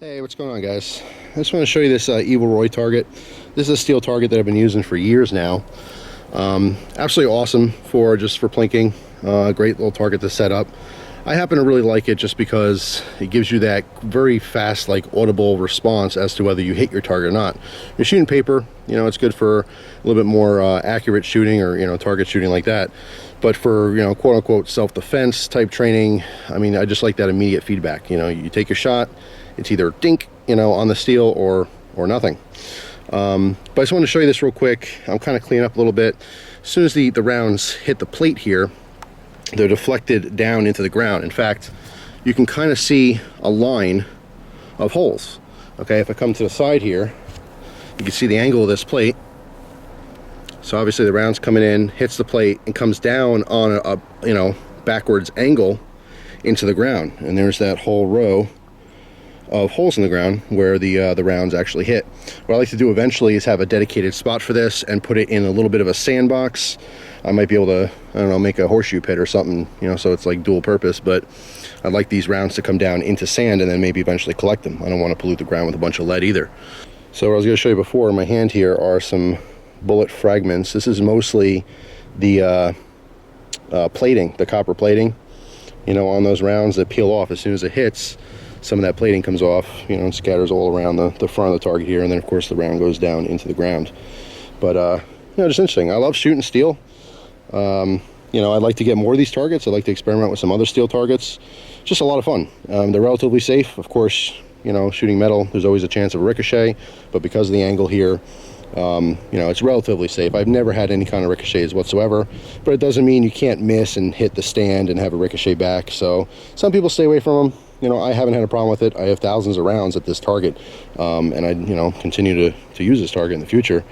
Hey, what's going on, guys? I just want to show you this Evil Roy target. This is a steel target that I've been using for years now. Absolutely awesome for plinking. Great little target to set up. I happen to really like it just because it gives you that very fast, like audible response as to whether you hit your target or not. You're shooting paper, you know, it's good for a little bit more accurate shooting, or, you know, target shooting like that. But for, you know, quote unquote self-defense type training, I mean, I just like that immediate feedback. You know, you take your shot, it's either dink, you know, on the steel or nothing. But I just wanted to show you this real quick. I'm kind of cleaning up a little bit. As soon as the rounds hit the plate here, they're deflected down into the ground. In fact, you can kind of see a line of holes. Okay, if I come to the side here, you can see the angle of this plate. So obviously the round's coming in, hits the plate, and comes down on a you know, backwards angle into the ground. And there's that whole row of holes in the ground where the rounds actually hit. What I like to do eventually is have a dedicated spot for this and put it in a little bit of a sandbox. I might be able to, I don't know, make a horseshoe pit or something, you know, so it's like dual purpose. But I'd like these rounds to come down into sand and then maybe eventually collect them. I don't want to pollute the ground with a bunch of lead either. So what I was going to show you before, in my hand here are some bullet fragments. This is mostly the plating, the copper plating, you know, on those rounds that peel off as soon as it hits. Some of that plating comes off, you know, and scatters all around the front of the target here, and then of course the round goes down into the ground. But you know, just interesting. I love shooting steel. You know, I'd like to get more of these targets. I'd like to experiment with some other steel targets. Just a lot of fun. They're relatively safe. Of course, you know, shooting metal, there's always a chance of a ricochet, but because of the angle here, you know, it's relatively safe. I've never had any kind of ricochets whatsoever, but it doesn't mean you can't miss and hit the stand and have a ricochet back. So some people stay away from them. You know, I haven't had a problem with it. I have thousands of rounds at this target, and I, you know, continue to use this target in the future.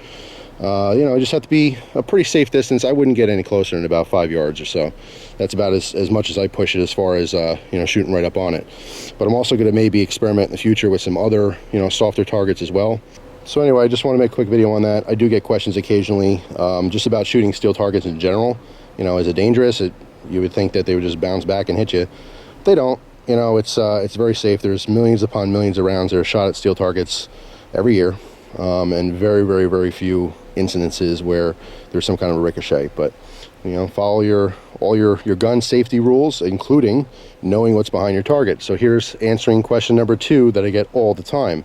You know, I just have to be a pretty safe distance. I wouldn't get any closer than about 5 yards or so. That's about as much as I push it as far as, you know, shooting right up on it. But I'm also going to maybe experiment in the future with some other, you know, softer targets as well. So anyway, I just want to make a quick video on that. I do get questions occasionally, just about shooting steel targets in general. You know, is it dangerous? You would think that they would just bounce back and hit you. They don't. You know, it's very safe. There's millions upon millions of rounds that are shot at steel targets every year, and very, very, very few incidences where there's some kind of a ricochet. But, you know, follow all your gun safety rules, including knowing what's behind your target. So here's answering question number 2 that I get all the time.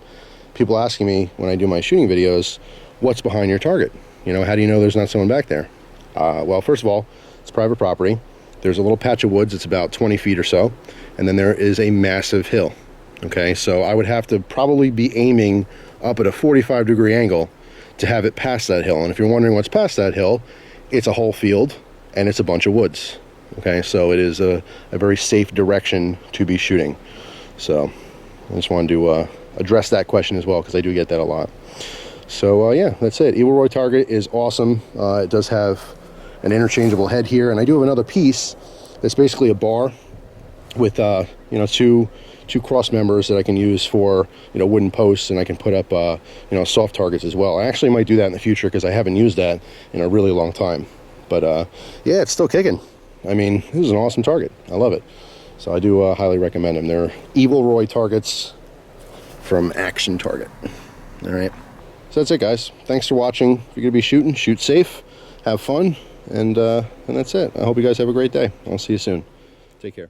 People asking me when I do my shooting videos, what's behind your target? You know, how do you know there's not someone back there? Well, first of all, it's private property. There's a little patch of woods. It's about 20 feet or so. And then there is a massive hill. Okay, so I would have to probably be aiming up at a 45-degree angle to have it past that hill. And if you're wondering what's past that hill, it's a whole field and it's a bunch of woods. Okay, so it is a very safe direction to be shooting. So I just wanted to address that question as well, because I do get that a lot. So yeah, that's it. Evil Roy target is awesome. It does have an interchangeable head here, and I do have another piece that's basically a bar with you know, two cross members that I can use for, you know, wooden posts, and I can put up you know, soft targets as well. I actually might do that in the future because I haven't used that in a really long time. But yeah, it's still kicking. I mean, this is an awesome target. I love it. So I do highly recommend them. They're Evil Roy targets from Action Target. All right, so that's it, guys. Thanks for watching. If you're gonna be shooting, shoot safe, have fun, and that's it. I hope you guys have a great day. I'll see you soon. Take care.